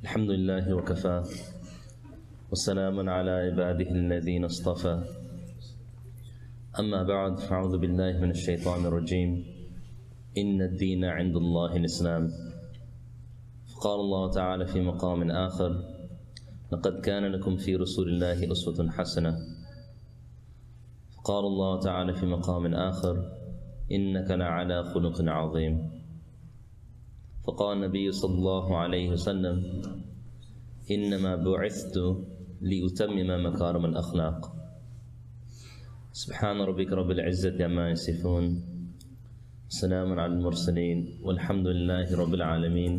الحمد لله وكفى وسلام على عباده الذين اصطفى أما بعد فأعوذ بالله من الشيطان الرجيم إن الدين عند الله الإسلام فقال الله تعالى في مقام آخر لقد كان لكم في رسول الله أسوة حسنة فقال الله تعالى في مقام آخر إنك لعلى خلق عظيم فقال النبي صلى الله عليه وسلم إنما بعثت لأتمم مكارم الأخلاق سبحان ربك رب العزة عما يصفون سلام على المرسلين والحمد لله رب العالمين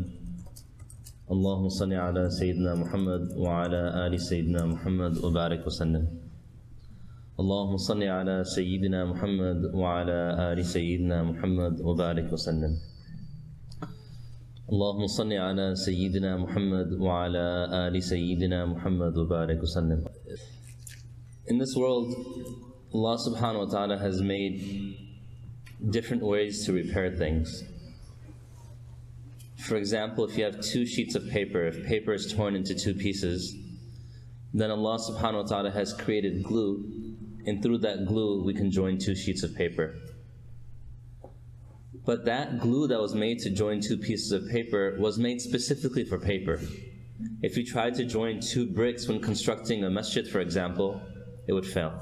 اللهم صل على سيدنا محمد وعلى آل سيدنا محمد وبارك وسلم اللهم صل على سيدنا محمد وعلى آل سيدنا محمد وبارك وسلم اللهم صل على سيدنا محمد وعلى آل سيدنا محمد وبارك وسلم. In this world, Allah subhanahu wa ta'ala has made different ways to repair things. For example, if you have two sheets of paper, if paper is torn into two pieces, then Allah subhanahu wa ta'ala has created glue, and through that glue we can join two sheets of paper. But that glue that was made to join two pieces of paper was made specifically for paper. If you tried to join two bricks when constructing a masjid, for example, it would fail.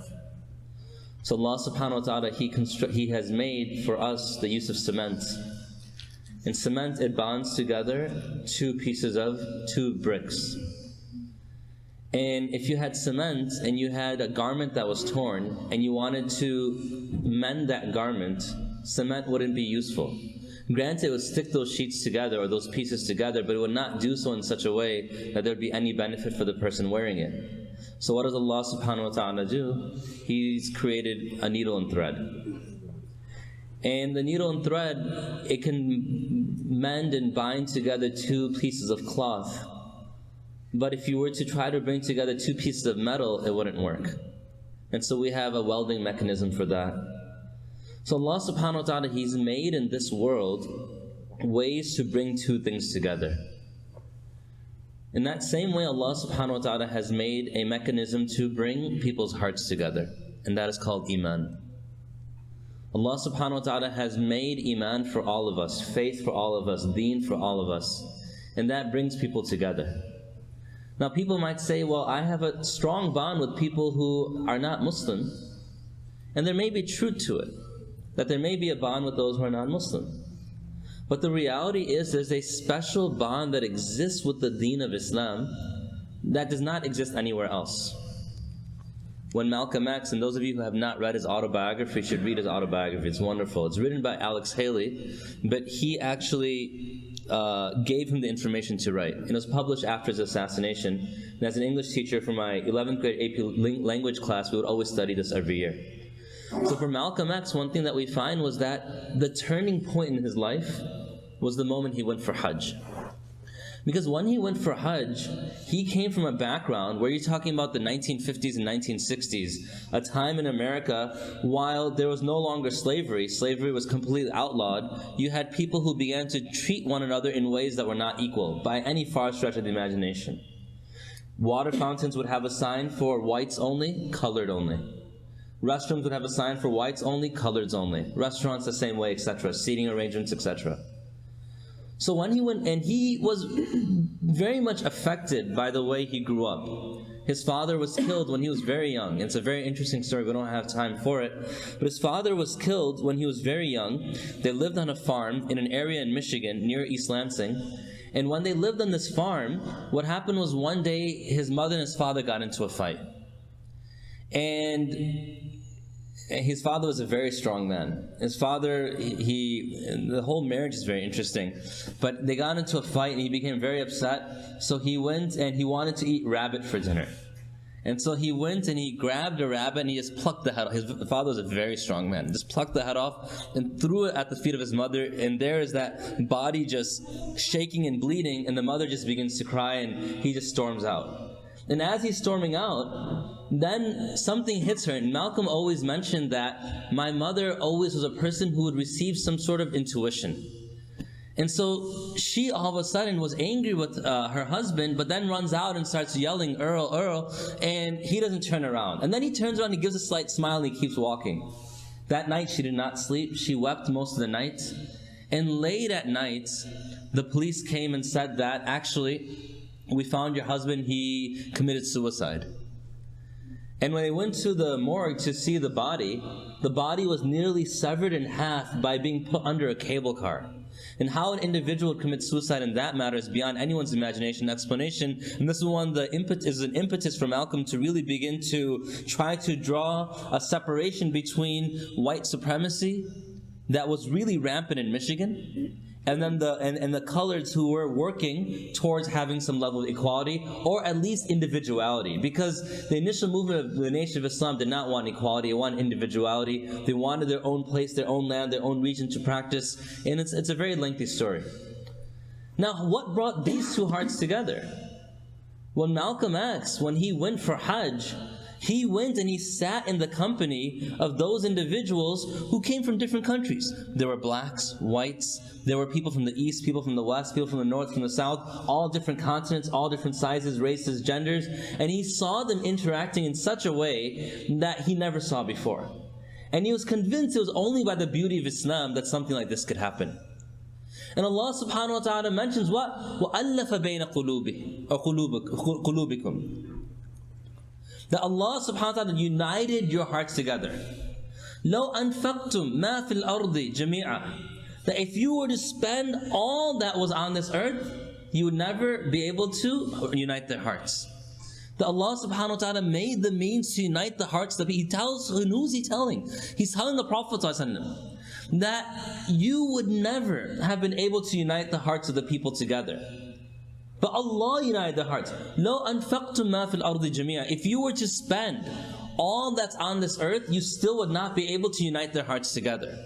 So Allah subhanahu wa ta'ala, He has made for us the use of cement. In cement, it bonds together two pieces of two bricks. And if you had cement and you had a garment that was torn and you wanted to mend that garment, cement wouldn't be useful. Granted, it would stick those sheets together or those pieces together, but it would not do so in such a way that there would be any benefit for the person wearing it. So what does Allah subhanahu wa ta'ala do? He's created a needle and thread. And the needle and thread, it can mend and bind together two pieces of cloth. But if you were to try to bring together two pieces of metal, it wouldn't work. And so we have a welding mechanism for that. So Allah subhanahu wa ta'ala, He's made in this world ways to bring two things together. In that same way, Allah subhanahu wa ta'ala has made a mechanism to bring people's hearts together, and that is called Iman. Allah subhanahu wa ta'ala has made Iman for all of us, faith for all of us, deen for all of us, and that brings people together. Now people might say, well, I have a strong bond with people who are not Muslim, and there may be truth to it, that there may be a bond with those who are non-Muslim. But the reality is there's a special bond that exists with the deen of Islam that does not exist anywhere else. When Malcolm X, and those of you who have not read his autobiography should read his autobiography, it's wonderful. It's written by Alex Haley, but he actually gave him the information to write. And it was published after his assassination. And as an English teacher for my 11th grade AP language class, we would always study this every year. So for Malcolm X, one thing that we find was that the turning point in his life was the moment he went for Hajj. Because when he went for Hajj, he came from a background where you're talking about the 1950s and 1960s, a time in America while there was no longer slavery, slavery was completely outlawed, you had people who began to treat one another in ways that were not equal by any far stretch of the imagination. Water fountains would have a sign for whites only, colored only. Restrooms would have a sign for whites only, coloreds only. Restaurants the same way, etc. Seating arrangements, etc. So when he went, and he was very much affected by the way he grew up. His father was killed when he was very young. It's a very interesting story, we don't have time for it. But his father was killed when he was very young. They lived on a farm in an area in Michigan near East Lansing. And when they lived on this farm, what happened was one day his mother and his father got into a fight. And his father was a very strong man. His father, the whole marriage is very interesting. But they got into a fight and he became very upset. So he went and he wanted to eat rabbit for dinner. And so he went and he grabbed a rabbit and he just plucked the head off. His father was a very strong man. Just plucked the head off and threw it at the feet of his mother. And there is that body just shaking and bleeding. And the mother just begins to cry and he just storms out. And as he's storming out, then something hits her. And Malcolm always mentioned that my mother always was a person who would receive some sort of intuition. And so she all of a sudden was angry with her husband, but then runs out and starts yelling, Earl, Earl, and he doesn't turn around. And then he turns around, he gives a slight smile, and he keeps walking. That night she did not sleep. She wept most of the night. And late at night, the police came and said that, actually, we found your husband, he committed suicide. And when they went to the morgue to see the body was nearly severed in half by being put under a cable car. And how an individual would commit suicide in that matter is beyond anyone's imagination, explanation. And this is an impetus for Malcolm to really begin to try to draw a separation between white supremacy that was really rampant in Michigan, and then the coloreds who were working towards having some level of equality, or at least individuality. Because the initial movement of the Nation of Islam did not want equality, it wanted individuality. They wanted their own place, their own land, their own region to practice. And it's a very lengthy story. Now, what brought these two hearts together? When Malcolm X, when he went for Hajj, he went and he sat in the company of those individuals who came from different countries. There were blacks, whites, there were people from the east, people from the west, people from the north, from the south, all different continents, all different sizes, races, genders. And he saw them interacting in such a way that he never saw before. And he was convinced it was only by the beauty of Islam that something like this could happen. And Allah subhanahu wa ta'ala mentions what? وَأَلَّفَ بَيْنَ قُلُوبِكُمْ. That Allah subhanahu wa ta'ala united your hearts together. لَوْ أَنفَقْتُمْ مَا فِي الْأَرْضِ جَمِيعًا. That if you were to spend all that was on this earth, you would never be able to unite their hearts. That Allah subhanahu wa ta'ala made the means to unite the hearts. He tells, who's he telling? He's telling the Prophet ﷺ that you would never have been able to unite the hearts of the people together. But Allah united the hearts. لَوْ أَنفَقْتُمْ مَا فِي الْأَرْضِ جَمِيعًا. If you were to spend all that's on this earth, you still would not be able to unite their hearts together.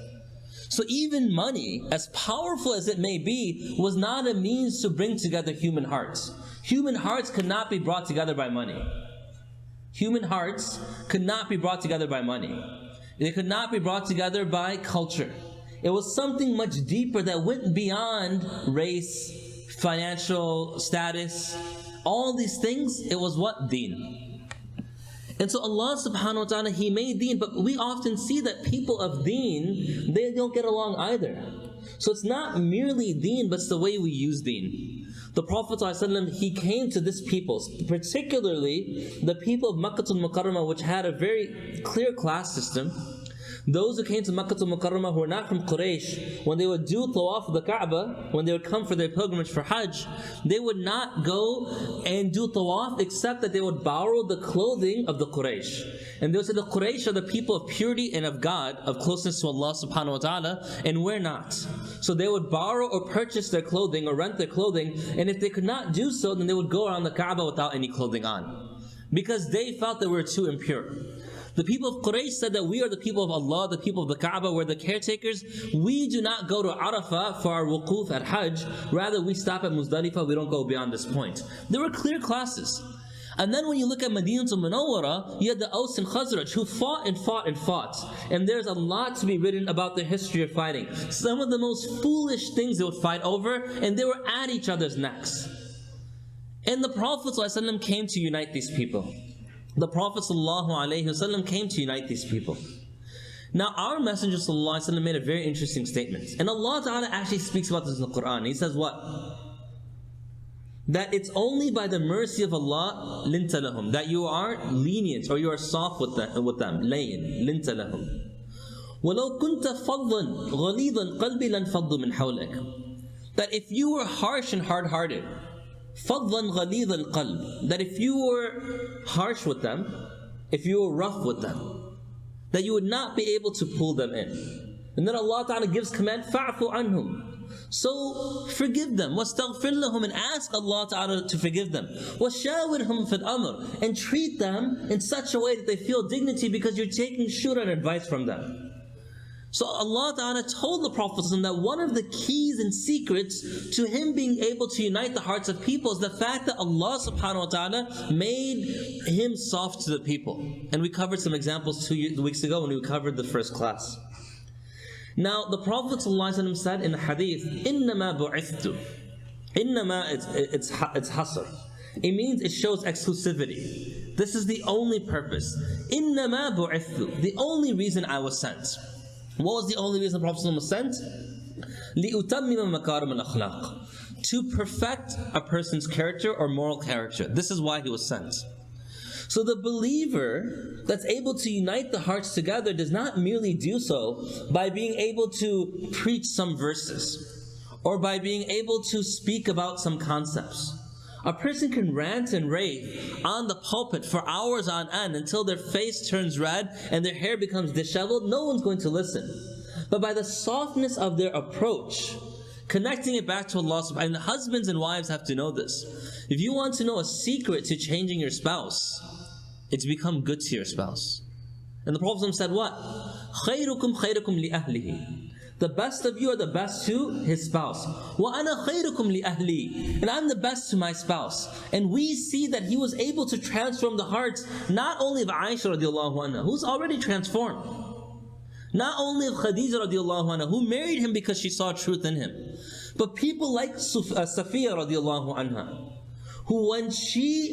So even money, as powerful as it may be, was not a means to bring together human hearts. Human hearts could not be brought together by money. Human hearts could not be brought together by money. They could not be brought together by culture. It was something much deeper that went beyond race, financial status, all these things. It was what? Deen. And so Allah subhanahu wa ta'ala, He made deen, but we often see that people of deen, they don't get along either. So it's not merely deen, but it's the way we use deen. The Prophet ﷺ, he came to this people, particularly the people of Makkah al-Mukarramah, which had a very clear class system. Those who came to Makkah al-Mukarramah who were not from Quraysh, when they would do tawaf of the Kaaba, when they would come for their pilgrimage for Hajj, they would not go and do tawaf except that they would borrow the clothing of the Quraysh. And they would say the Quraysh are the people of purity and of God, of closeness to Allah subhanahu wa ta'ala, and we're not. So they would borrow or purchase their clothing or rent their clothing, and if they could not do so, then they would go around the Kaaba without any clothing on. Because they felt that we were too impure. The people of Quraysh said that we are the people of Allah, the people of the Kaaba, we're the caretakers. We do not go to Arafah for our wuquf at Hajj. Rather, we stop at Muzdalifah, we don't go beyond this point. There were clear classes. And then when you look at Madinah al-Munawwara, you had the Aus and Khazraj who fought and fought and fought. And there's a lot to be written about the history of fighting. Some of the most foolish things they would fight over, and they were at each other's necks. And the Prophet ﷺ came to unite these people. The Prophet ﷺ came to unite these people. Now our Messenger ﷺ made a very interesting statement. And Allah Ta'ala actually speaks about this in the Quran. He says what? That it's only by the mercy of Allah لِنْتَ لَهُمْ, that you are lenient or you are soft with them. لَيِّن لِنْتَ لَهُمْ وَلَوْ كُنْتَ فَضًّا غَلِيظَ الْقَلْبِ لَنْفَضُّوا مِنْ حَوْلِكَ. That if you were harsh and hard-hearted, فَضًّا غَلِيظَ الْقَلْبِ, that if you were harsh with them, if you were rough with them, that you would not be able to pull them in. And then Allah Ta'ala gives command, فَعْفُ عَنْهُمْ. So forgive them, وَاسْتَغْفِرْ لَهُمْ, and ask Allah Ta'ala to forgive them. وَشَاوِرْهُمْ فِي الْأَمْرِ, and treat them in such a way that they feel dignity because you're taking shura and advice from them. So Allah Ta'ala told the Prophet that one of the keys and secrets to him being able to unite the hearts of people is the fact that Allah Subhanahu wa Ta'ala made him soft to the people. And we covered some examples 2 weeks ago when we covered the first class. Now, the Prophet ﷺ said in the hadith, إِنَّمَا بُعِثْتُ. إِنَّمَا, it's hasr. It means it shows exclusivity. This is the only purpose. إِنَّمَا بُعِثْتُ. The only reason I was sent. What was the only reason the Prophet ﷺ was sent? لِأُتَمِّمَ مَكَارِمَ الْأَخْلَاقِ. To perfect a person's character or moral character. This is why he was sent. So the believer that's able to unite the hearts together does not merely do so by being able to preach some verses or by being able to speak about some concepts. A person can rant and rave on the pulpit for hours on end until their face turns red and their hair becomes disheveled. No one's going to listen. But by the softness of their approach, connecting it back to Allah subhanahu wa ta'ala, and husbands and wives have to know this. If you want to know a secret to changing your spouse, it's become good to your spouse. And the Prophet said what? خَيْرُكُمْ خَيْرُكُمْ لِأَهْلِهِ. The best of you are the best to his spouse. وَأَنَا خَيْرُكُمْ لِأَهْلِي. And I'm the best to my spouse. And we see that he was able to transform the hearts not only of Aisha radiallahu anha, who's already transformed, not only of Khadija radiallahu anha, who married him because she saw truth in him, but people like Safiya radiallahu anha, who when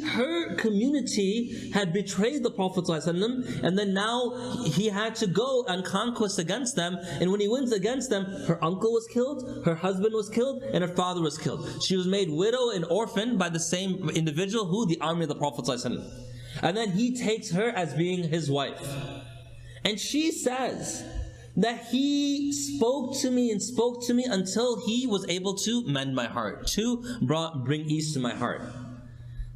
her community had betrayed the Prophet ﷺ, and then now he had to go on conquest against them, and when he wins against them, her uncle was killed, her husband was killed, and her father was killed. She was made widow and orphan by the same individual, who? The army of the Prophet ﷺ. And then he takes her as being his wife. And she says that he spoke to me and spoke to me until he was able to mend my heart, to bring ease to my heart.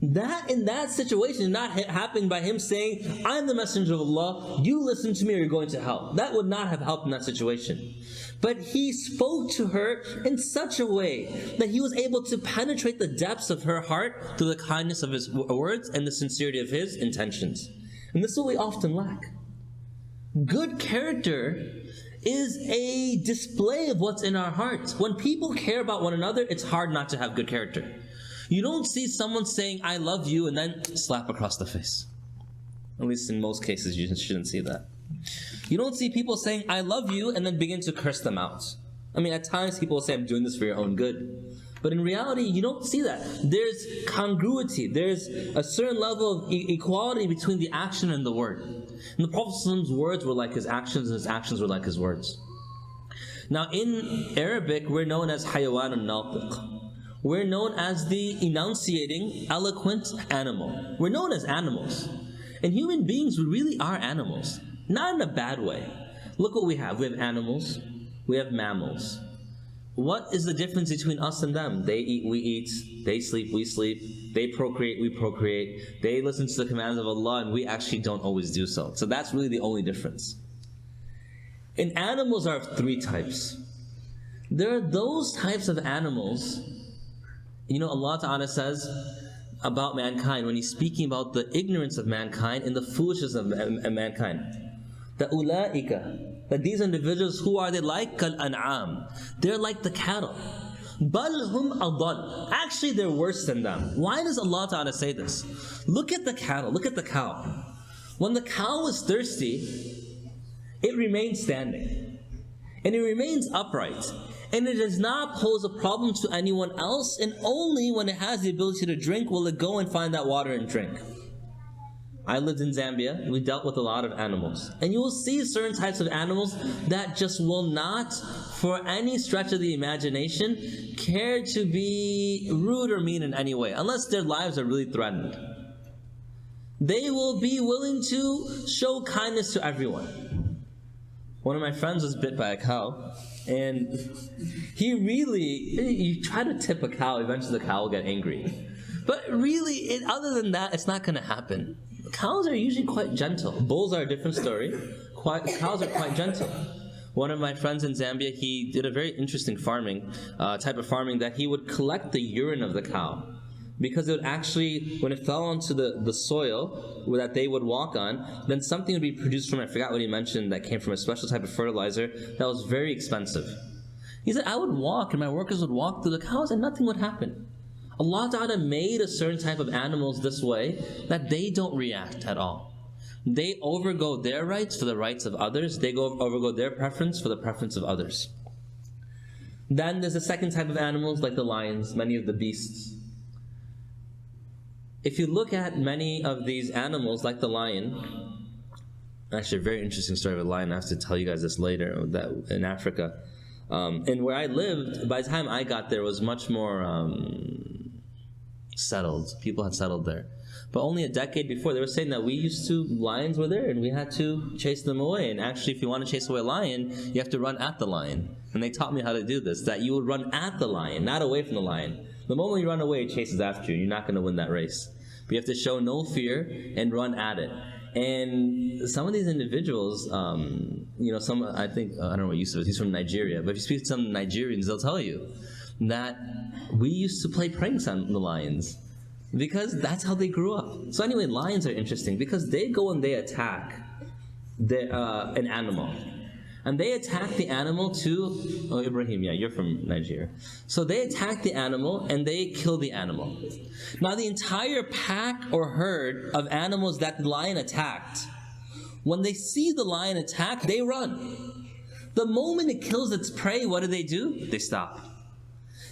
That in that situation is not happening by him saying, I'm the messenger of Allah, you listen to me or you're going to hell. That would not have helped in that situation. But he spoke to her in such a way that he was able to penetrate the depths of her heart through the kindness of his words and the sincerity of his intentions. And this is what we often lack. Good character is a display of what's in our hearts. When people care about one another, it's hard not to have good character. You don't see someone saying, I love you, and then slap across the face. At least in most cases, you shouldn't see that. You don't see people saying, I love you, and then begin to curse them out. I mean, at times people will say, I'm doing this for your own good. But in reality, you don't see that. There's congruity. There's a certain level of equality between the action and the word. And the Prophet's words were like his actions, and his actions were like his words. Now, in Arabic, we're known as hayawan al-natiq. We're known as the enunciating, eloquent animal. We're known as animals. And human beings, we really are animals. Not in a bad way. Look what we have. We have animals. We have mammals. What is the difference between us and them? They eat, we eat. They sleep, we sleep. They procreate, we procreate. They listen to the commands of Allah, and we actually don't always do so. So that's really the only difference. And animals are of three types. There are those types of animals. You know, Allah Ta'ala says about mankind, when He's speaking about the ignorance of mankind and the foolishness of mankind, that ula'ika, that these individuals, who are they like? Kal-an'am. They're like the cattle. Bal hum adal. Actually, they're worse than them. Why does Allah Ta'ala say this? Look at the cattle, look at the cow. When the cow is thirsty, it remains standing. And it remains upright. And it does not pose a problem to anyone else, and only when it has the ability to drink will it go and find that water and drink. I lived in Zambia, we dealt with a lot of animals. And you will see certain types of animals that just will not, for any stretch of the imagination, care to be rude or mean in any way, unless their lives are really threatened. They will be willing to show kindness to everyone. One of my friends was bit by a cow. And you try to tip a cow, eventually the cow will get angry. But really, other than that, it's not going to happen. Cows are usually quite gentle. Bulls are a different story. Cows are quite gentle. One of my friends in Zambia, he did a very interesting type of farming, that he would collect the urine of the cow. Because it would actually, when it fell onto the soil that they would walk on, then something would be produced from it. I forgot what he mentioned, that came from a special type of fertilizer that was very expensive. He said, I would walk and my workers would walk through the cows and nothing would happen. Allah Ta'ala made a certain type of animals this way that they don't react at all. They overgo their rights for the rights of others. They overgo their preference for the preference of others. Then there's a second type of animals like the lions, many of the beasts. If you look at many of these animals like the lion, actually a very interesting story of a lion, I have to tell you guys this later, that in Africa. And where I lived, by the time I got there, was much more settled. People had settled there. But only a decade before, they were saying that lions were there and we had to chase them away. And actually, if you want to chase away a lion, you have to run at the lion. And they taught me how to do this, that you would run at the lion, not away from the lion. The moment you run away, it chases after you. You're not going to win that race. But you have to show no fear and run at it. And some of these individuals, I don't know what Yusuf is, he's from Nigeria, but if you speak to some Nigerians, they'll tell you that we used to play pranks on the lions because that's how they grew up. So anyway, lions are interesting because they go and they attack an animal. And they attack the animal Ibrahim, yeah, you're from Nigeria. So they attack the animal and they kill the animal. Now the entire pack or herd of animals that the lion attacked, when they see the lion attack, they run. The moment it kills its prey, what do? They stop.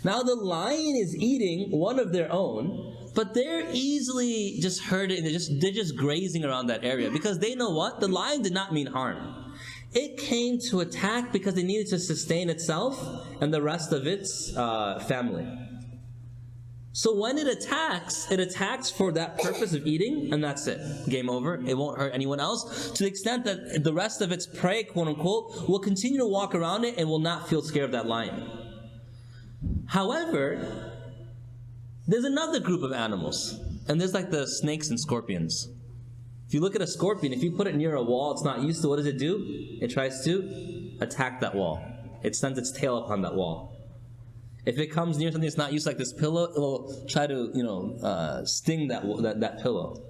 Now the lion is eating one of their own, but they're easily just herding, they're just grazing around that area because they know what? The lion did not mean harm. It came to attack because it needed to sustain itself and the rest of its family. So when it attacks for that purpose of eating, and that's it. Game over. It won't hurt anyone else, to the extent that the rest of its prey, quote unquote, will continue to walk around it and will not feel scared of that lion. However, there's another group of animals, and there's like the snakes and scorpions. If you look at a scorpion, if you put it near a wall it's not used to, what does it do? It tries to attack that wall. It sends its tail up on that wall. If it comes near something that's not used, like this pillow, it will try to sting that pillow.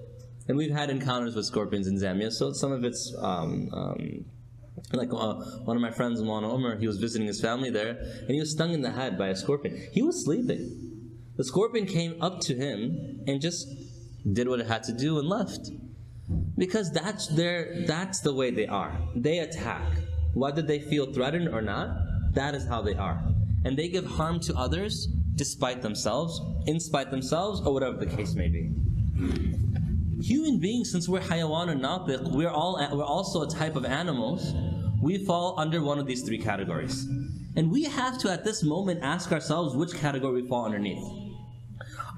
And we've had encounters with scorpions in Zambia, so some of it's like one of my friends, Mulana Umar, he was visiting his family there, and he was stung in the head by a scorpion. He was sleeping. The scorpion came up to him and just did what it had to do and left. Because that's the way they are. They attack. Whether they feel threatened or not, that is how they are. And they give harm to others despite themselves, in spite themselves, or whatever the case may be. Human beings, since we're hayawan and natiq, we're also a type of animals. We fall under one of these three categories. And we have to, at this moment, ask ourselves which category we fall underneath.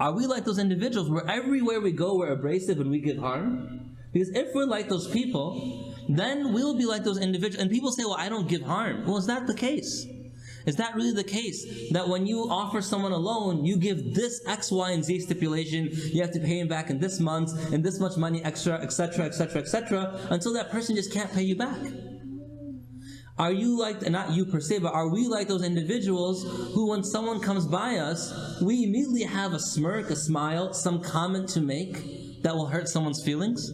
Are we like those individuals where everywhere we go we're abrasive and we give harm? Because if we're like those people, then we'll be like those individuals. And people say, well, I don't give harm. Well, is that the case? Is that really the case? That when you offer someone a loan, you give this X, Y, and Z stipulation, you have to pay him back in this month, and this much money extra, etc., etc., etc., until that person just can't pay you back. Are you like, not you per se, but are we like those individuals who when someone comes by us, we immediately have a smirk, a smile, some comment to make that will hurt someone's feelings?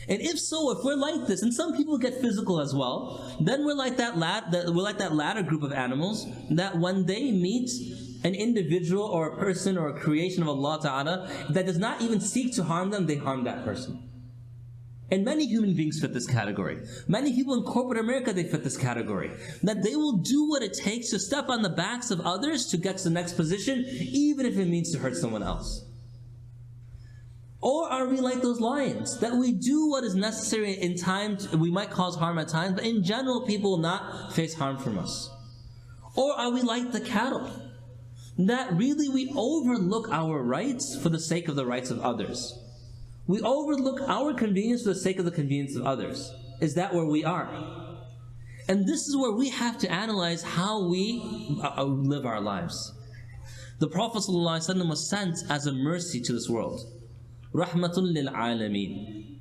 And if so, if we're like this, and some people get physical as well, then we're like that latter group of animals that when they meet an individual or a person or a creation of Allah Ta'ala that does not even seek to harm them, they harm that person. And many human beings fit this category. Many people in corporate America, they fit this category. That they will do what it takes to step on the backs of others to get to the next position, even if it means to hurt someone else. Or are we like those lions, that we do what is necessary in times, we might cause harm at times, but in general people will not face harm from us? Or are we like the cattle, that really we overlook our rights for the sake of the rights of others? We overlook our convenience for the sake of the convenience of others. Is that where we are? And this is where we have to analyze how we live our lives. The Prophet ﷺ was sent as a mercy to this world. Rahmatul lil alameen.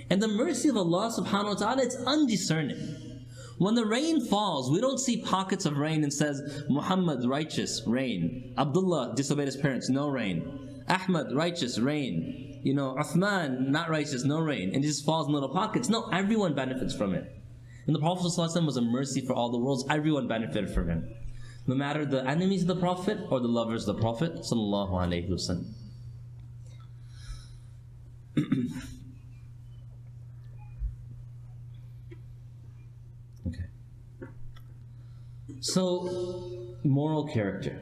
And the mercy of Allah subhanahu wa ta'ala, it's undiscerning. When the rain falls, we don't see pockets of rain and says, Muhammad, righteous, rain. Abdullah, disobeyed his parents, no rain. Ahmad, righteous, rain. Uthman, not righteous, no rain. And it just falls in little pockets. No, everyone benefits from it. And the Prophet ﷺ was a mercy for all the worlds. Everyone benefited from him. No matter the enemies of the Prophet or the lovers of the Prophet sallallahu alaihi wasallam. So, moral character.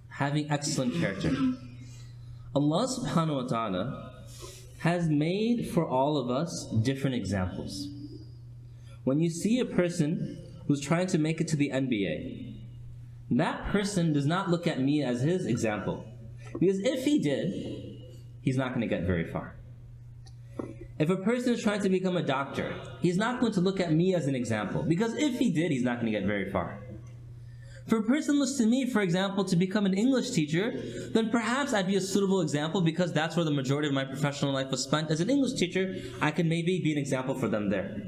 Having excellent character. Allah subhanahu wa ta'ala has made for all of us different examples. When you see a person who's trying to make it to the NBA, that person does not look at me as his example. Because if he did, he's not going to get very far. If a person is trying to become a doctor, he's not going to look at me as an example. Because if he did, he's not going to get very far. For a person looks to me, for example, to become an English teacher, then perhaps I'd be a suitable example because that's where the majority of my professional life was spent. As an English teacher, I can maybe be an example for them there.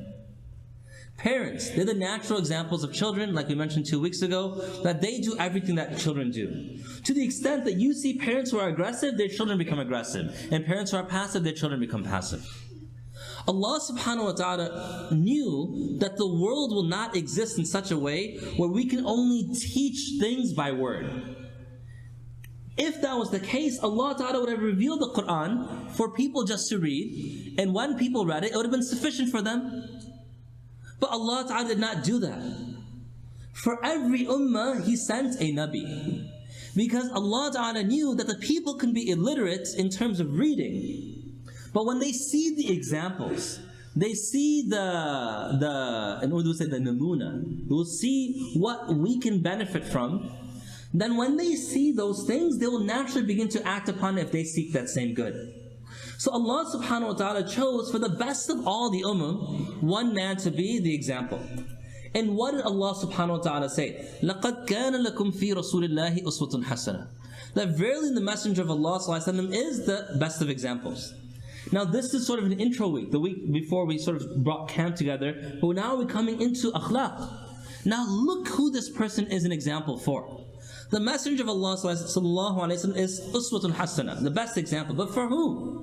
Parents, they're the natural examples of children, like we mentioned 2 weeks ago, that they do everything that children do. To the extent that you see parents who are aggressive, their children become aggressive. And parents who are passive, their children become passive. Allah subhanahu wa ta'ala knew that the world will not exist in such a way where we can only teach things by word. If that was the case, Allah ta'ala would have revealed the Quran for people just to read, and when people read it, it would have been sufficient for them. But Allah ta'ala did not do that. For every ummah, He sent a Nabi. Because Allah ta'ala knew that the people can be illiterate in terms of reading. But when they see the examples, they see in Urdu we say the namuna, they will see what we can benefit from. Then when they see those things, they will naturally begin to act upon it if they seek that same good. So Allah subhanahu wa ta'ala chose for the best of all the ummah, one man to be the example. And what did Allah subhanahu wa ta'ala say? لَقَدْ كَانَ لَكُمْ فِي رَسُولِ اللَّهِ أُسْوَةٌ حَسَنَةٌ. That verily the Messenger of Allah sallallahu alaihi wasallam is the best of examples. Now this is sort of an intro week, the week before we sort of brought camp together, but now we're coming into akhlaq. Now look who this person is an example for. The Messenger of Allah sallallahu alaihi wasallam is uswatun hasana, the best example. But for whom?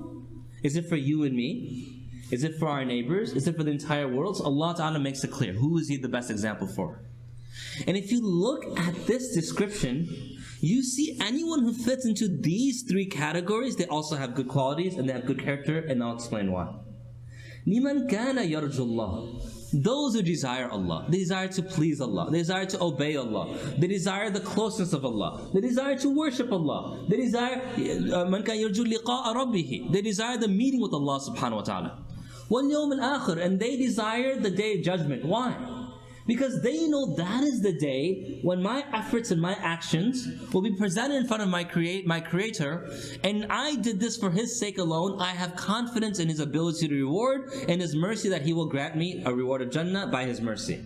Is it for you and me? Is it for our neighbors? Is it for the entire world? So Allah Ta'ala makes it clear. Who is He the best example for? And if you look at this description, you see anyone who fits into these three categories, they also have good qualities and they have good character, and I'll explain why. لِمَنْ كَانَ يَرْجُ اللَّهِ. Those who desire Allah, they desire to please Allah, they desire to obey Allah, they desire the closeness of Allah, they desire to worship Allah, they desire مَنْ كَانَ يَرْجُ لِقَاءَ رَبِّهِ. They desire the meeting with Allah subhanahu wa ta'ala. وَالْيَوْمِ الْآخِرِ. And they desire the day of judgment. Why? Because they know that is the day when my efforts and my actions will be presented in front of my Creator, and I did this for His sake alone. I have confidence in His ability to reward and His mercy that He will grant me a reward of Jannah by His mercy.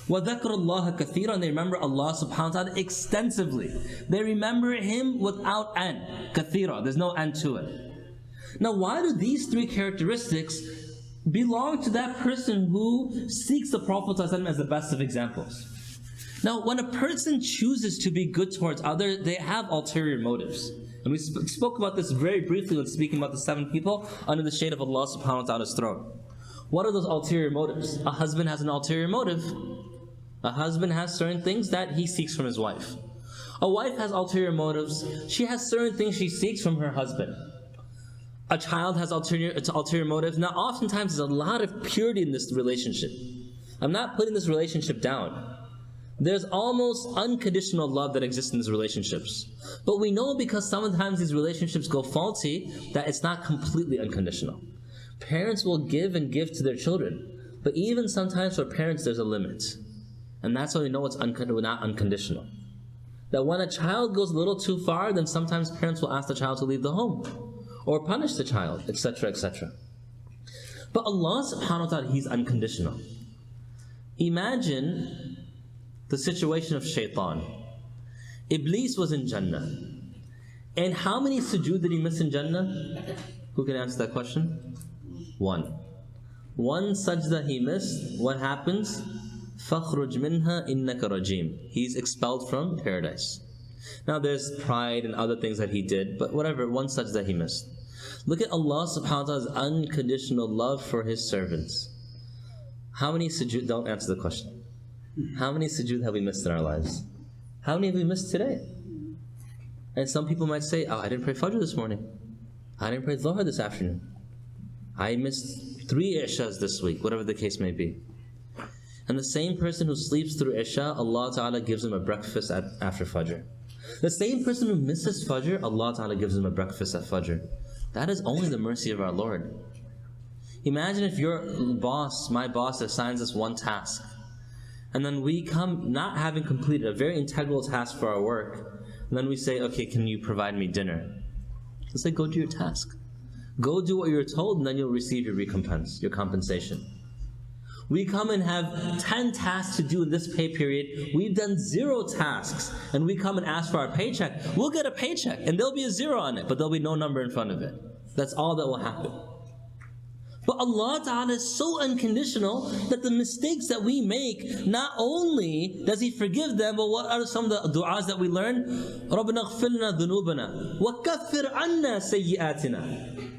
وَذَكْرُ اللَّهَ كَثِيرًا. And they remember Allah subhanahu wa ta'ala extensively. They remember Him without end. Kathira, there's no end to it. Now why do these three characteristics belong to that person who seeks the Prophet ﷺ as the best of examples? Now, when a person chooses to be good towards others, they have ulterior motives. And we spoke about this very briefly when speaking about the 7 people under the shade of Allah subhanahu wa ta'ala's throne. What are those ulterior motives? A husband has an ulterior motive. A husband has certain things that he seeks from his wife. A wife has ulterior motives. She has certain things she seeks from her husband. A child has ulterior motives. Now, oftentimes there's a lot of purity in this relationship. I'm not putting this relationship down. There's almost unconditional love that exists in these relationships. But we know because sometimes these relationships go faulty that it's not completely unconditional. Parents will give and give to their children. But even sometimes for parents there's a limit. And that's how we know it's not unconditional. That when a child goes a little too far, then sometimes parents will ask the child to leave the home, or punish the child, etc., etc. But Allah subhanahu wa ta'ala, He's unconditional. Imagine the situation of shaitan. Iblis was in Jannah. And how many sujood did he miss in Jannah? Who can answer that question? 1. One sajda he missed. What happens? فَخْرُجْ مِنْهَا إِنَّكَ رَجِيمٌ. He's expelled from paradise. Now there's pride and other things that he did, but whatever, one sajda he missed. Look at Allah subhanahu wa ta'ala's unconditional love for His servants. How many sujood, don't answer the question. How many sujood have we missed in our lives? How many have we missed today? And some people might say, oh, I didn't pray Fajr this morning. I didn't pray Dhuhr this afternoon. I missed 3 Ishas this week, whatever the case may be. And the same person who sleeps through Isha, Allah Ta'ala gives him a breakfast after Fajr. The same person who misses Fajr, Allah Ta'ala gives him a breakfast at Fajr. That is only the mercy of our Lord. Imagine if your boss, my boss, assigns us one task, and then we come not having completed a very integral task for our work, and then we say, okay, can you provide me dinner? Let's say, go do your task. Go do what you're told, and then you'll receive your recompense, your compensation. We come and have 10 tasks to do in this pay period. We've done 0 tasks, and we come and ask for our paycheck. We'll get a paycheck, and there'll be a 0 on it, but there'll be no number in front of it. That's all that will happen. But Allah Ta'ala is so unconditional that the mistakes that we make, not only does He forgive them, but what are some of the du'as that we learn? رَبَّنَا اغْفِرْ لَنَا ذُنُوبَنَا وَكَفِّرْ عَنَّا سَيِّئَاتِنَا.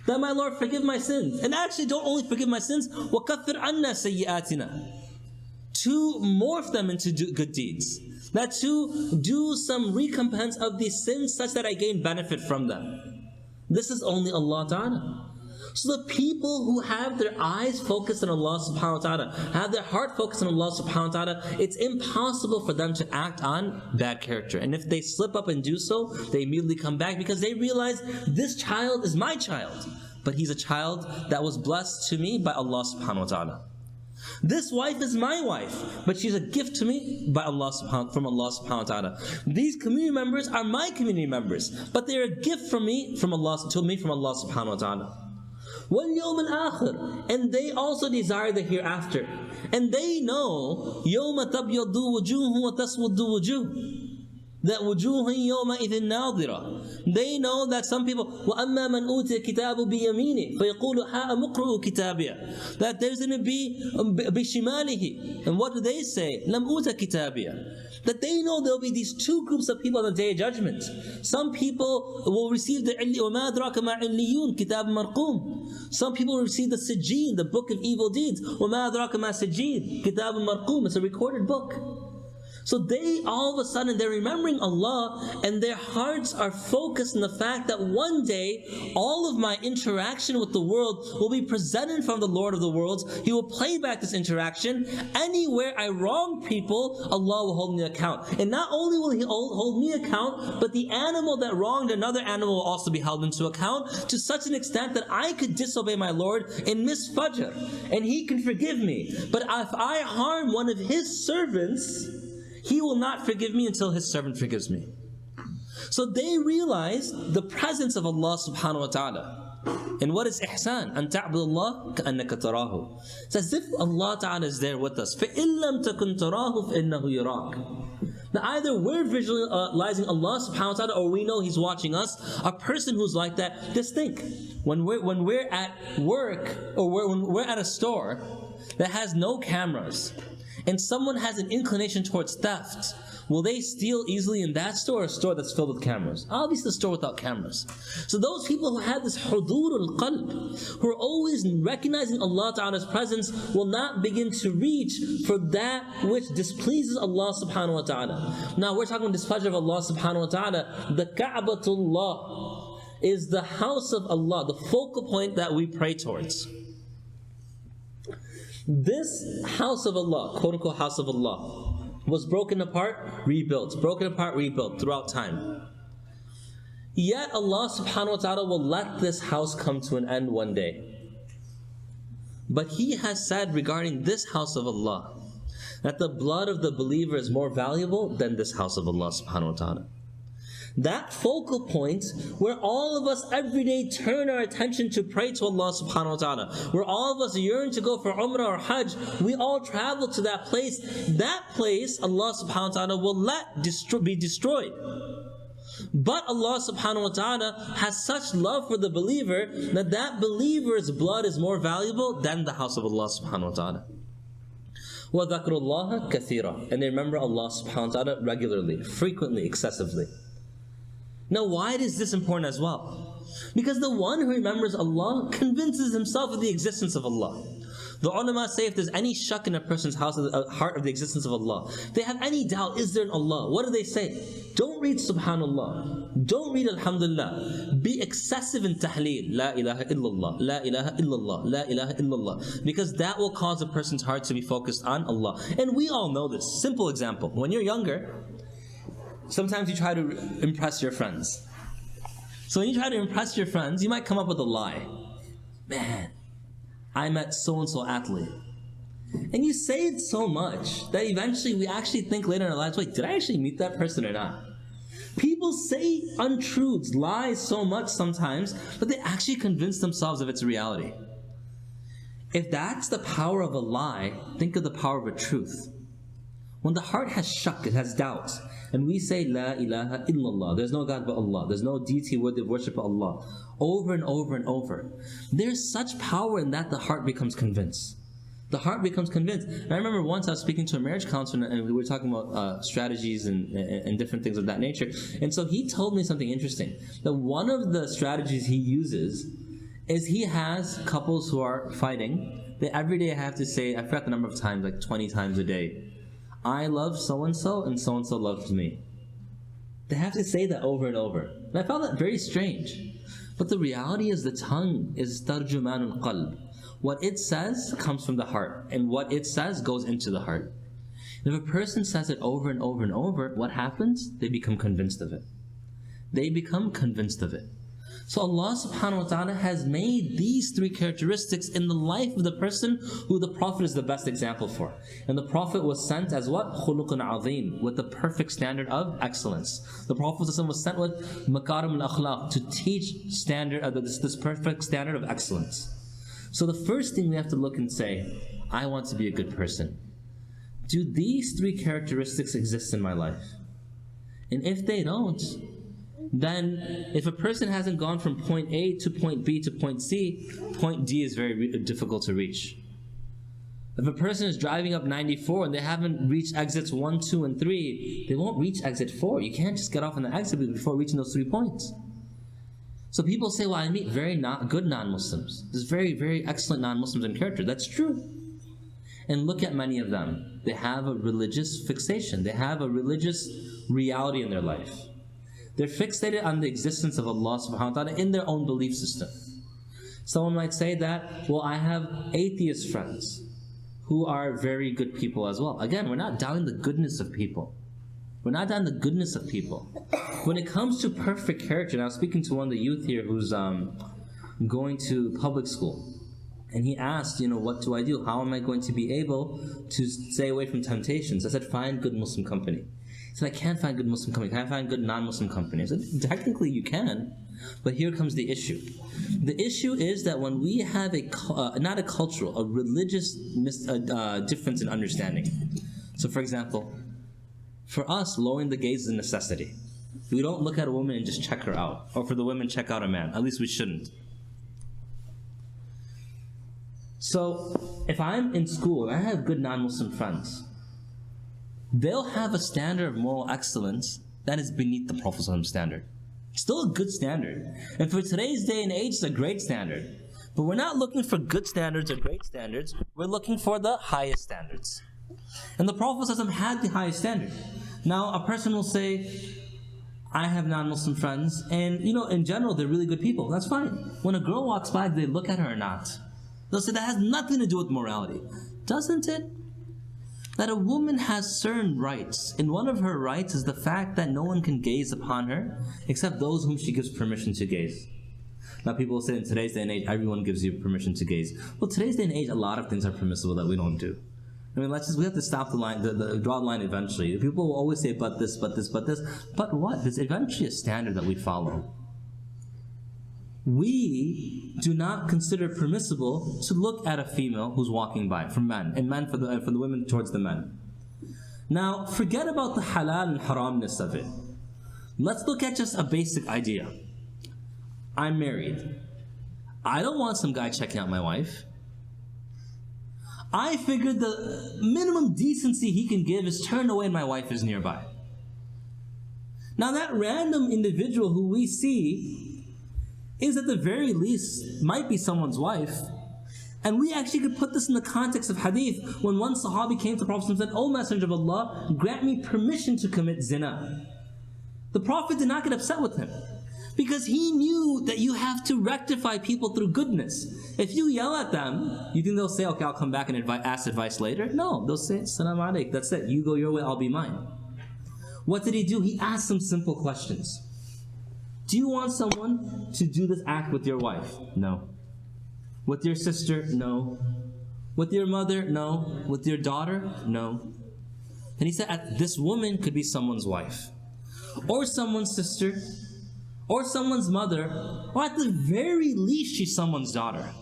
That my Lord forgive my sins. And actually don't only forgive my sins, وَكَفِّرْ عَنَّا سَيِّئَاتِنَا. To morph them into good deeds. That to do some recompense of these sins such that I gain benefit from them. This is only Allah Ta'ala. So the people who have their eyes focused on Allah subhanahu wa ta'ala, have their heart focused on Allah subhanahu wa ta'ala, it's impossible for them to act on bad character. And if they slip up and do so, they immediately come back because they realize this child is my child. But he's a child that was blessed to me by Allah subhanahu wa ta'ala. This wife is my wife, but she's a gift to me by Allah from Allah subhanahu wa ta'ala. These community members are my community members, but they're a gift from me, from Allah subhanahu wa ta'ala. وَالْيَوْمِ الْآخِرِ, and they also desire the hereafter. And they know يَوْمَ تَبْيَضُّ وُجُوهٌ وَتَسْوَدُّ وُجُوهٌ, that وُجُوهٌ يَوْمَئِذٍ نَاظِرَةٌ. They know that some people وَأَمَّا مَنْ أُوتِيَ كِتَابُ بِيَمِينِهِ فَيَقُولُ هَا أَمُقْرُؤُ كِتَابِيَ, that there's going to be بِشِمَالِهِ. And what do they say? لَمْ أُوتَ كِتَابِيَ. That they know there will be these 2 groups of people on the Day of Judgment. Some people will receive the وَمَا أَدْرَاكَ مَا عِلِّيُّونَ كِتَابٌ مَرْقُومٌ. Some people will receive the Sijjin, the book of evil deeds. وَمَا أَدْرَاكَ مَا سِجِّينٌ كِتَابٌ مَرْقُومٌ. It's a recorded book. So they, all of a sudden, they're remembering Allah, and their hearts are focused on the fact that one day, all of my interaction with the world will be presented from the Lord of the worlds. He will play back this interaction. Anywhere I wrong people, Allah will hold me account. And not only will He hold me account, but the animal that wronged another animal will also be held into account, to such an extent that I could disobey my Lord and miss Fajr, and He can forgive me. But if I harm one of His servants, He will not forgive me until His servant forgives me. So they realize the presence of Allah subhanahu wa ta'ala. And what is ihsan? أَن تَعْبُدَ اللَّهَ كَأَنَّكَ تَرَاهُ. It's as if Allah ta'ala is there with us. فَإِن لَمْ تَكُنْ تَرَاهُ فَإِنَّهُ يَرَاكَ. Now either we're visualizing Allah subhanahu wa ta'ala, or we know He's watching us. A person who's like that, just think, when we're at work, or when we're at a store that has no cameras, and someone has an inclination towards theft, will they steal easily in that store, or a store that's filled with cameras? Obviously a store without cameras. So those people who have this hudur al-qalb, who are always recognizing Allah Ta'ala's presence, will not begin to reach for that which displeases Allah subhanahu wa ta'ala. Now we're talking about displeasure of Allah subhanahu wa ta'ala. The Ka'batullah is the house of Allah, the focal point that we pray towards. This house of Allah, quote unquote house of Allah, was broken apart, rebuilt throughout time. Yet Allah subhanahu wa ta'ala will let this house come to an end one day. But He has said regarding this house of Allah, that the blood of the believer is more valuable than this house of Allah subhanahu wa ta'ala. That focal point where all of us every day turn our attention to pray to Allah subhanahu wa ta'ala, where all of us yearn to go for Umrah or Hajj, we all travel to that place. That place Allah subhanahu wa ta'ala will let be destroyed. But Allah subhanahu wa ta'ala has such love for the believer that believer's blood is more valuable than the house of Allah subhanahu wa ta'ala. وَذَكْرُ اللَّهَ كَثِيرًا. And they remember Allah subhanahu wa ta'ala regularly, frequently, excessively. Now why is this important as well? Because the one who remembers Allah convinces himself of the existence of Allah. The ulama say if there's any shak in a person's heart of the existence of Allah, they have any doubt, is there an Allah? What do they say? Don't read Subhanallah. Don't read Alhamdulillah. Be excessive in tahleel. La ilaha illallah. La ilaha illallah. La ilaha illallah. Because that will cause a person's heart to be focused on Allah. And we all know this. Simple example. When you're younger, sometimes you try to impress your friends. So when you try to impress your friends, you might come up with a lie. Man, I met so-and-so athlete. And you say it so much that eventually we actually think later in our lives, wait, did I actually meet that person or not? People say untruths, lies so much sometimes, but they actually convince themselves of its reality. If that's the power of a lie, think of the power of a truth. When the heart has shak, it has doubts, and we say, La ilaha illallah, there's no God but Allah, there's no deity worthy of worship but Allah, over and over and over, there's such power in that the heart becomes convinced. The heart becomes convinced. And I remember once I was speaking to a marriage counselor and we were talking about strategies and different things of that nature. And so he told me something interesting. That one of the strategies he uses is he has couples who are fighting. They every day have to say, I forgot the number of times, like 20 times a day, I love so-and-so and so-and-so loves me. They have to say that over and over. And I found that very strange. But the reality is the tongue is tarjumanul qalb. What it says comes from the heart, and what it says goes into the heart. And if a person says it over and over and over, what happens? They become convinced of it. They become convinced of it. So Allah subhanahu wa ta'ala has made these three characteristics in the life of the person who the Prophet is the best example for. And the Prophet was sent as what? Khuluqun azim, with the perfect standard of excellence. The Prophet was sent with makarim al-akhlaq, to teach this perfect standard of excellence. So the first thing we have to look and say, I want to be a good person. Do these three characteristics exist in my life? And if they don't, then if a person hasn't gone from point A to point B to point C, point D is very difficult to reach. If a person is driving up 94 and they haven't reached exits 1, 2, and 3, they won't reach exit 4. You can't just get off on the exit before reaching those 3 points. So people say, well, I meet very good non-Muslims. There's very, very excellent non-Muslims in character. That's true. And look at many of them. They have a religious fixation. They have a religious reality in their life. They're fixated on the existence of Allah subhanahu wa ta'ala in their own belief system. Someone might say that, well, I have atheist friends who are very good people as well. Again, we're not doubting the goodness of people. We're not down the goodness of people. When it comes to perfect character, and I was speaking to one of the youth here who's going to public school, and he asked, what do I do? How am I going to be able to stay away from temptations? I said, find good Muslim company. He said, I can't find good Muslim company. Can I find good non-Muslim company? I said, technically you can, but here comes the issue. The issue is that when we have not a cultural, a religious difference in understanding. So for example, for us, lowering the gaze is a necessity. We don't look at a woman and just check her out. Or for the women, check out a man. At least we shouldn't. So, if I'm in school and I have good non-Muslim friends, they'll have a standard of moral excellence that is beneath the Prophet's standard. Still a good standard. And for today's day and age, it's a great standard. But we're not looking for good standards or great standards. We're looking for the highest standards. And the Prophet had the highest standard. Now, a person will say, I have non-Muslim friends, and in general, they're really good people. That's fine. When a girl walks by, do they look at her or not? They'll say that has nothing to do with morality. Doesn't it? That a woman has certain rights, and one of her rights is the fact that no one can gaze upon her except those whom she gives permission to gaze. Now people will say in today's day and age, everyone gives you permission to gaze. Well, today's day and age, a lot of things are permissible that we don't do. I mean, we have to stop the line, draw the line eventually. People will always say, but this, but this, but this. But what? There's eventually a standard that we follow. We do not consider it permissible to look at a female who's walking by, for men, and men for the women towards the men. Now, forget about the halal and haramness of it. Let's look at just a basic idea. I'm married. I don't want some guy checking out my wife. I figured the minimum decency he can give is turn away and my wife is nearby. Now that random individual who we see is at the very least might be someone's wife, And we actually could put this in the context of hadith, when one Sahabi came to the Prophet and said, "O Messenger of Allah, grant me permission to commit zina." The Prophet did not get upset with him, because he knew that you have to rectify people through goodness. If you yell at them, you think they'll say, "Okay, I'll come back and ask advice later"? No, they'll say, "Salam alaik, that's it. You go your way, I'll be mine." What did he do? He asked some simple questions. Do you want someone to do this act with your wife? No. With your sister? No. With your mother? No. With your daughter? No. And he said, this woman could be someone's wife, or someone's sister, or someone's mother, or at the very least, she's someone's daughter.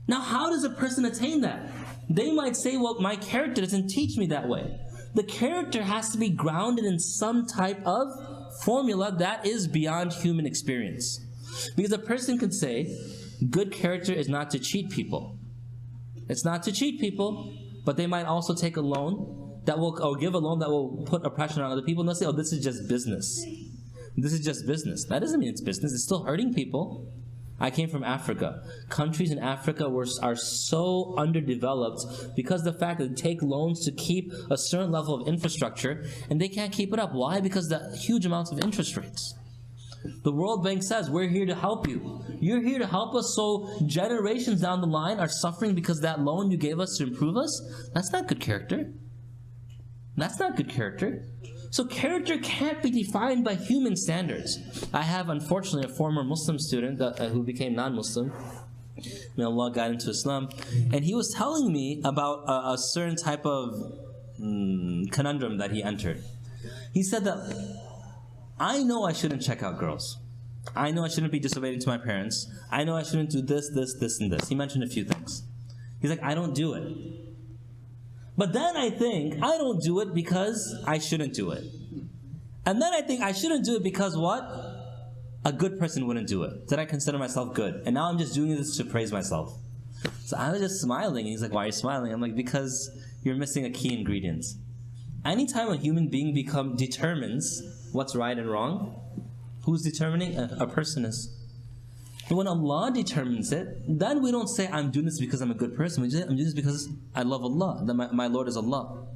Now, how does a person attain that? They might say, well, my character doesn't teach me that way. The character has to be grounded in some type of formula that is beyond human experience. Because a person could say, good character is not to cheat people. It's not to cheat people, but they might also take a loan that will, or give a loan that will put oppression on other people, and they'll say, oh, this is just business. This is just business. That doesn't mean it's business. It's still hurting people. I came from Africa. Countries in Africa are so underdeveloped because of the fact that they take loans to keep a certain level of infrastructure, and they can't keep it up. Why? Because of the huge amounts of interest rates. The World Bank says, we're here to help you. You're here to help us, so generations down the line are suffering because that loan you gave us to improve us? That's not good character. That's not good character. So character can't be defined by human standards. I have, unfortunately, a former Muslim student who became non-Muslim. May Allah guide him to Islam. And he was telling me about a certain type of conundrum that he entered. He said that, I know I shouldn't check out girls. I know I shouldn't be disobedient to my parents. I know I shouldn't do this, and this. He mentioned a few things. He's like, I don't do it. But then I think, I don't do it because I shouldn't do it. And then I think I shouldn't do it because what? A good person wouldn't do it. Then I consider myself good. And now I'm just doing this to praise myself. So I was just smiling. And he's like, why are you smiling? I'm like, because you're missing a key ingredient. Anytime a human being determines what's right and wrong, who's determining? A person is. But when Allah determines it, then we don't say, I'm doing this because I'm a good person. We say, I'm doing this because I love Allah, that my Lord is Allah.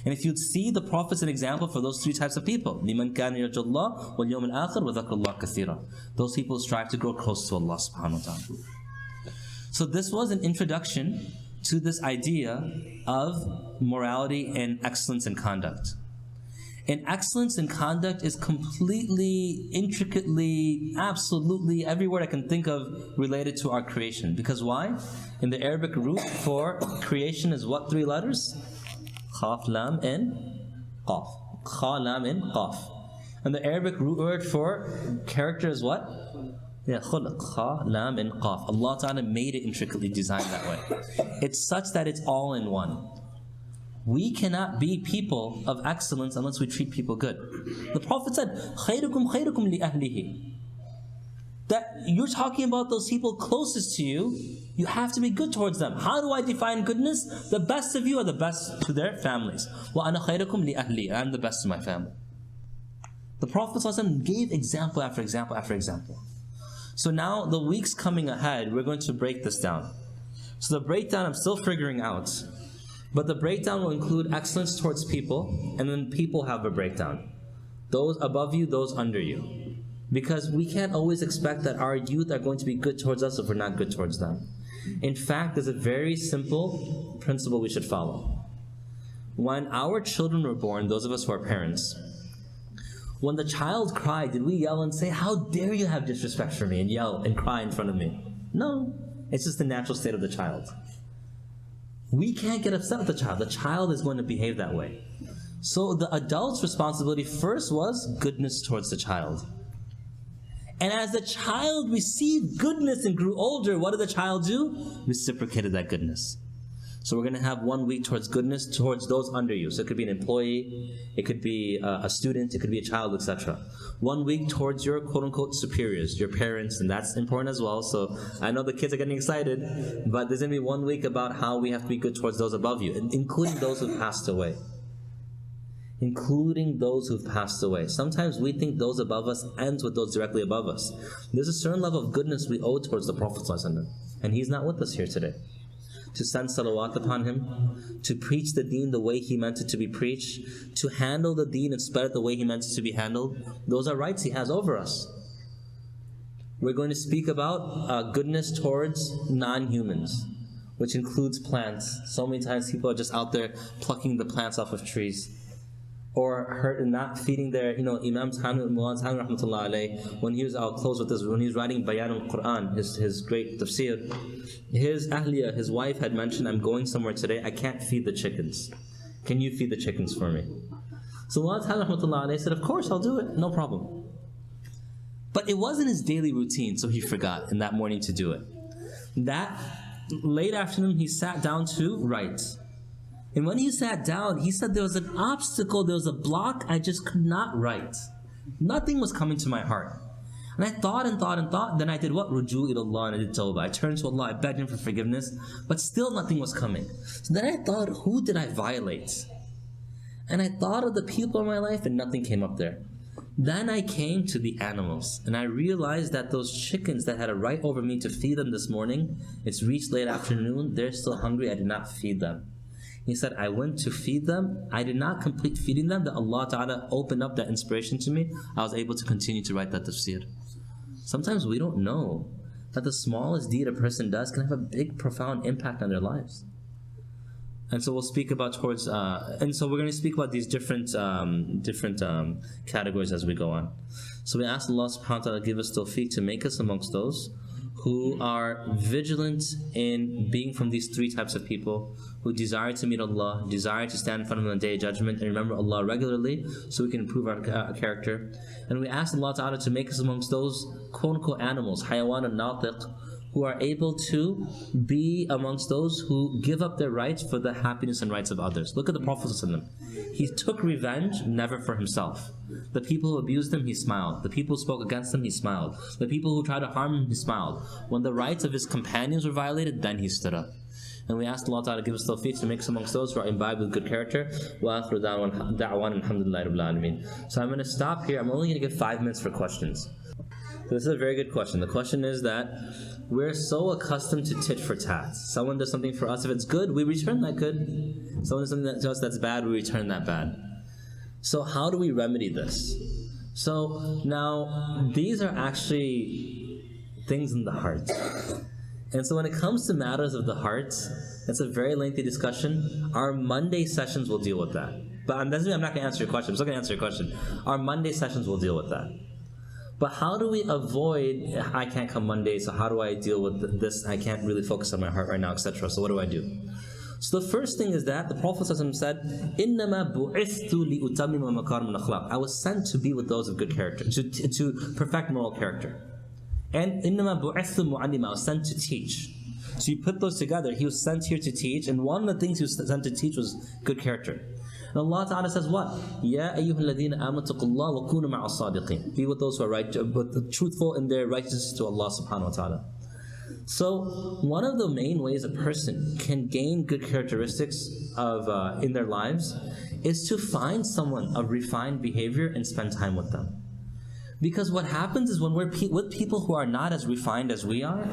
And if you'd see the Prophet's an example for those three types of people. لِمَنْ كَانَ يَرْجُ اللَّهَ وَالْيَوْمَ الْآخِرِ وَذَكَرَ اللَّهَ كَثِيرًا. Those people strive to grow close to Allah subhanahu wa ta'ala. So this was an introduction to this idea of morality and excellence in conduct. And excellence in conduct is completely, intricately, absolutely, every word I can think of related to our creation. Because why? In the Arabic root for creation is what three letters? Khaf, lam, and qaf. Kha, lam, and qaf. And the Arabic root word for character is what? Yeah, khulq, kha, lam, and qaf. Allah Ta'ala made it intricately designed that way. It's such that it's all in one. We cannot be people of excellence unless we treat people good. The Prophet said, خَيْرُكُمْ خَيْرُكُمْ لِأَهْلِهِ. That you're talking about those people closest to you, you have to be good towards them. How do I define goodness? The best of you are the best to their families. وَأَنَا خَيْرُكُمْ لِأَهْلِي. I'm the best to my family. The Prophet ﷺ gave example after example after example. So now, the weeks coming ahead, we're going to break this down. So the breakdown I'm still figuring out. But the breakdown will include excellence towards people, and then people have a breakdown. Those above you, those under you. Because we can't always expect that our youth are going to be good towards us if we're not good towards them. In fact, there's a very simple principle we should follow. When our children were born, those of us who are parents, when the child cried, did we yell and say, how dare you have disrespect for me, and yell and cry in front of me? No, it's just the natural state of the child. We can't get upset with the child. The child is going to behave that way. So the adult's responsibility first was goodness towards the child. And as the child received goodness and grew older, what did the child do? Reciprocated that goodness. So we're going to have 1 week towards goodness towards those under you. So it could be an employee, it could be a student, it could be a child, etc. 1 week towards your quote-unquote superiors, your parents, and that's important as well. So I know the kids are getting excited, but there's going to be 1 week about how we have to be good towards those above you, including those who passed away. including those who've passed away. Sometimes we think those above us ends with those directly above us. There's a certain level of goodness we owe towards the Prophet ﷺ, and he's not with us here today. To send salawat upon him, to preach the deen the way he meant it to be preached, to handle the deen and spread it the way he meant it to be handled, those are rights he has over us. We're going to speak about goodness towards non-humans, which includes plants. So many times people are just out there plucking the plants off of trees, or hurt and not feeding their, Imam Tanwi rahmatullah alayh, when he was, I'll close with this, when he was writing Bayan al-Quran, his great tafsir, his ahliya, his wife had mentioned, I'm going somewhere today, I can't feed the chickens. Can you feed the chickens for me? So Imam Tanwi rahmatullah alayh said, of course, I'll do it, no problem. But it wasn't his daily routine, so he forgot in that morning to do it. That late afternoon, he sat down to write. And when he sat down, he said there was an obstacle, there was a block, I just could not write. Nothing was coming to my heart. And I thought and thought and thought, then I did what? Ruju ilallah, and I did tawbah. I turned to Allah, I begged Him for forgiveness, but still nothing was coming. So then I thought, who did I violate? And I thought of the people in my life, and nothing came up there. Then I came to the animals, and I realized that those chickens that had a right over me to feed them this morning, it's reached late afternoon, they're still hungry, I did not feed them. He said, I went to feed them, I did not complete feeding them, that Allah Ta'ala opened up that inspiration to me, I was able to continue to write that tafsir. Sometimes we don't know that the smallest deed a person does can have a big, profound impact on their lives. And so we'll speak about towards, and so we're going to speak about these different categories as we go on. So we ask Allah subhanahu wa ta'ala give us tawfiq to make us amongst those who are vigilant in being from these three types of people, who desire to meet Allah, desire to stand in front of Him on the Day of Judgment and remember Allah regularly so we can improve our character. And we ask Allah Ta'ala to make us amongst those quote-unquote animals, hayawan al-natiq, who are able to be amongst those who give up their rights for the happiness and rights of others. Look at the Prophet ﷺ. He took revenge never for himself. The people who abused him, he smiled. The people who spoke against him, he smiled. The people who tried to harm him, he smiled. When the rights of his companions were violated, then he stood up. And we ask Allah Ta'ala to give us tawfiq to make us amongst those who are imbibed with good character. Wa akhiru da'wan alhamdulillahi rabbil alameen. So I'm going to stop here. I'm only going to give 5 minutes for questions. So this is a very good question. The question is that we're so accustomed to tit for tat. Someone does something for us. If it's good, we return that good. Someone does something to us that's bad, we return that bad. So how do we remedy this? So now, these are actually things in the heart. And so when it comes to matters of the heart, it's a very lengthy discussion. Our Monday sessions will deal with that. But that doesn't mean I'm not going to answer your question. I'm still going to answer your question. Our Monday sessions will deal with that. But how do we avoid, I can't come Monday, so how do I deal with this? I can't really focus on my heart right now, etc. So what do I do? So the first thing is that the Prophet ﷺ said, إِنَّمَا بُعِثْتُ لِأُتَمِّمَ مَكَارِمَ الْأَخْلَاقِ, I was sent to be with those of good character, to perfect moral character. And إِنَّمَا بُعِثْتُ مُعَلِّمًا, I was sent to teach. So you put those together, he was sent here to teach, and one of the things he was sent to teach was good character. And Allah Ta'ala says what? يَا أَيُّهَا الَّذِينَ آمَنُوا اتَّقُوا اللَّهَ وَكُونُوا مَعَ الصَّادِقِينَ. Be with those who are right, but truthful in their righteousness to Allah Subhanahu wa Ta'ala. So one of the main ways a person can gain good characteristics of in their lives is to find someone of refined behavior and spend time with them. Because what happens is when we're with people who are not as refined as we are,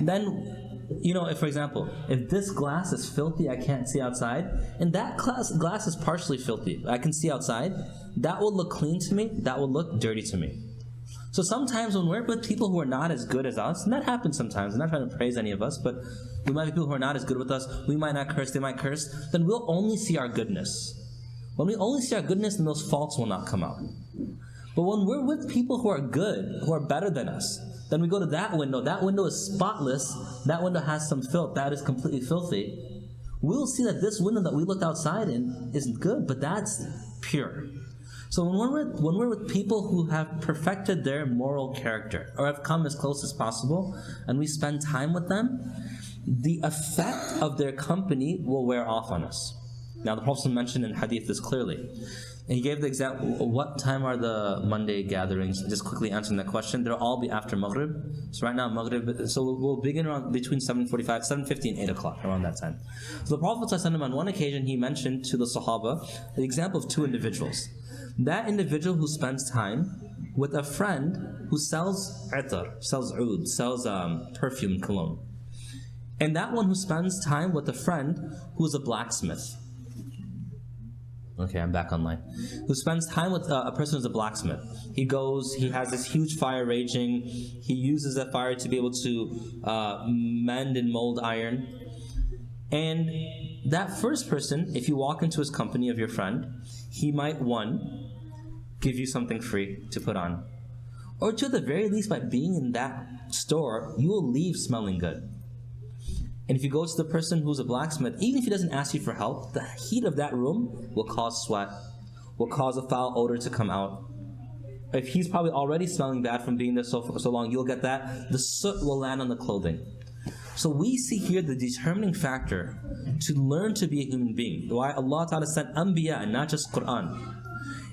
then, if, for example, if this glass is filthy, I can't see outside, and that glass is partially filthy, I can see outside, that will look clean to me, that will look dirty to me. So sometimes when we're with people who are not as good as us, and that happens sometimes, I'm not trying to praise any of us, but we might be people who are not as good with us, we might not curse, they might curse, then we'll only see our goodness. When we only see our goodness, then those faults will not come out. But when we're with people who are good, who are better than us, then we go to that window is spotless, that window has some filth, that is completely filthy. We'll see that this window that we looked outside in isn't good, but that's pure. So when we're with people who have perfected their moral character, or have come as close as possible, and we spend time with them, the effect of their company will wear off on us. Now the Prophet mentioned in hadith this clearly. And he gave the example, what time are the Monday gatherings? Just quickly answering that question. They'll all be after Maghrib. So right now, Maghrib, so we'll begin around between 7:45, 7:50 and 8 o'clock, around that time. So the Prophet ﷺ, on one occasion, he mentioned to the Sahaba the example of two individuals. That individual who spends time with a friend who sells itar, sells oud, sells perfume, cologne. And that one who spends time with a friend who's a blacksmith. Okay, I'm back online. Who spends time with a person who's a blacksmith. He goes, he has this huge fire raging. He uses that fire to be able to mend and mold iron. And that first person, if you walk into his company of your friend, he might, one, give you something free to put on. Or two, at the very least, by being in that store, you will leave smelling good. And if you go to the person who's a blacksmith, even if he doesn't ask you for help, the heat of that room will cause sweat, will cause a foul odor to come out. If he's probably already smelling bad from being there so long, you'll get that. The soot will land on the clothing. So we see here the determining factor to learn to be a human being. Why Allah Ta'ala sent Anbiya and not just Quran,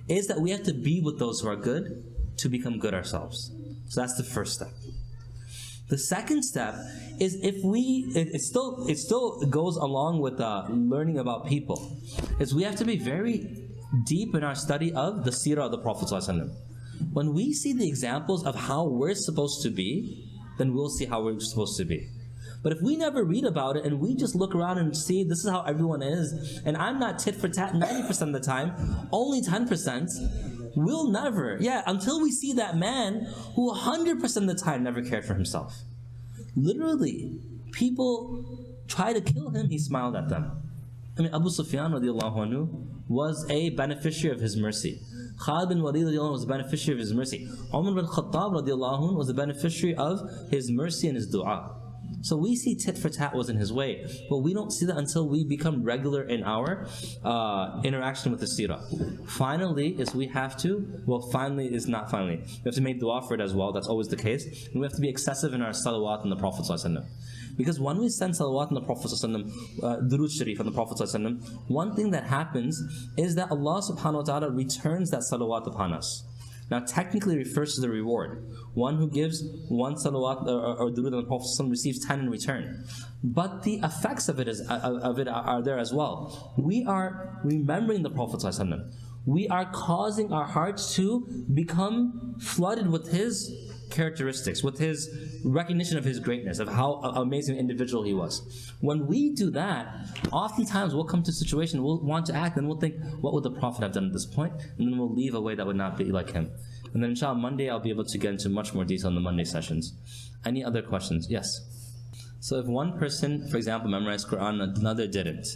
is that we have to be with those who are good to become good ourselves. So that's the first step. The second step is it still goes along with learning about people, is we have to be very deep in our study of the seerah of the Prophet ﷺ. When we see the examples of how we're supposed to be, then we'll see how we're supposed to be. But if we never read about it and we just look around and see this is how everyone is, and I'm not tit for tat 90% of the time, only 10%, we'll never, until we see that man who 100% of the time never cared for himself. Literally, people try to kill him, he smiled at them. I mean, Abu Sufyan radiallahu anhu was a beneficiary of his mercy. Khalid bin Walid radiallahu anhu was a beneficiary of his mercy. Umar bin Khattab radiallahu anhu was a beneficiary of his mercy and his dua. So we see tit for tat was in his way, but we don't see that until we become regular in our interaction with the seerah. Finally is we have to, finally is not finally, we have to make dua for it as well, that's always the case, and we have to be excessive in our salawat on the Prophet ﷺ. Because when we send salawat on the Prophet ﷺ, durood sharif on the Prophet ﷺ, one thing that happens is that Allah subhanahu wa ta'ala returns that salawat upon us. Now technically refers to the reward. One who gives one salawat or durood on the Prophet ﷺ receives 10 in return. But the effects of it are there as well. We are remembering the Prophet ﷺ. We are causing our hearts to become flooded with his characteristics, with his recognition of his greatness, of how amazing an individual he was. When we do that, oftentimes we'll come to a situation, we'll want to act, and we'll think, what would the Prophet have done at this point? And then we'll leave a way that would not be like him. And then inshallah, Monday I'll be able to get into much more detail in the Monday sessions. Any other questions? Yes? So if one person, for example, memorized Quran and another didn't,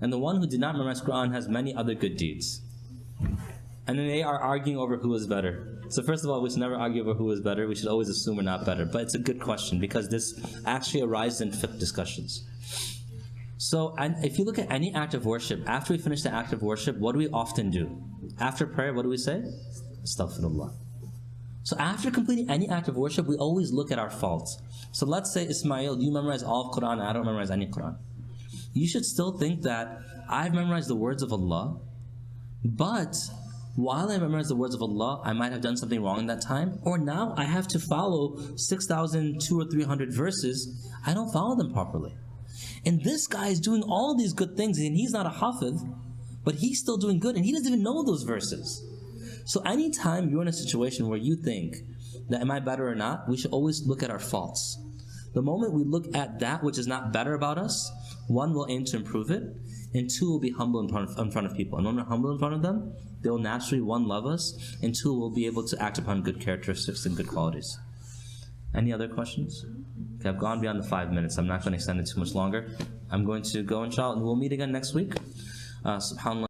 and the one who did not memorize Quran has many other good deeds, and then they are arguing over who is better. So first of all, we should never argue over who is better. We should always assume we're not better. But it's a good question because this actually arises in fiqh discussions. So, and if you look at any act of worship, after we finish the act of worship, what do we often do? After prayer, what do we say? Astaghfirullah. So after completing any act of worship, we always look at our faults. So let's say, Ismail, you memorize all of Quran, I don't memorize any Quran. You should still think that I've memorized the words of Allah, but while I memorize the words of Allah, I might have done something wrong in that time, or now I have to follow 6,200 or 300 verses, I don't follow them properly. And this guy is doing all these good things, and he's not a hafiz, but he's still doing good, and he doesn't even know those verses. So anytime you're in a situation where you think that am I better or not, we should always look at our faults. The moment we look at that which is not better about us, one, will aim to improve it, and two, will be humble in front of people. And when we're humble in front of them, they will naturally, one, love us, and two, will be able to act upon good characteristics and good qualities. Any other questions? Okay, I've gone beyond the 5 minutes. I'm not going to extend it too much longer. I'm going to go, inshallah, and we'll meet again next week. SubhanAllah.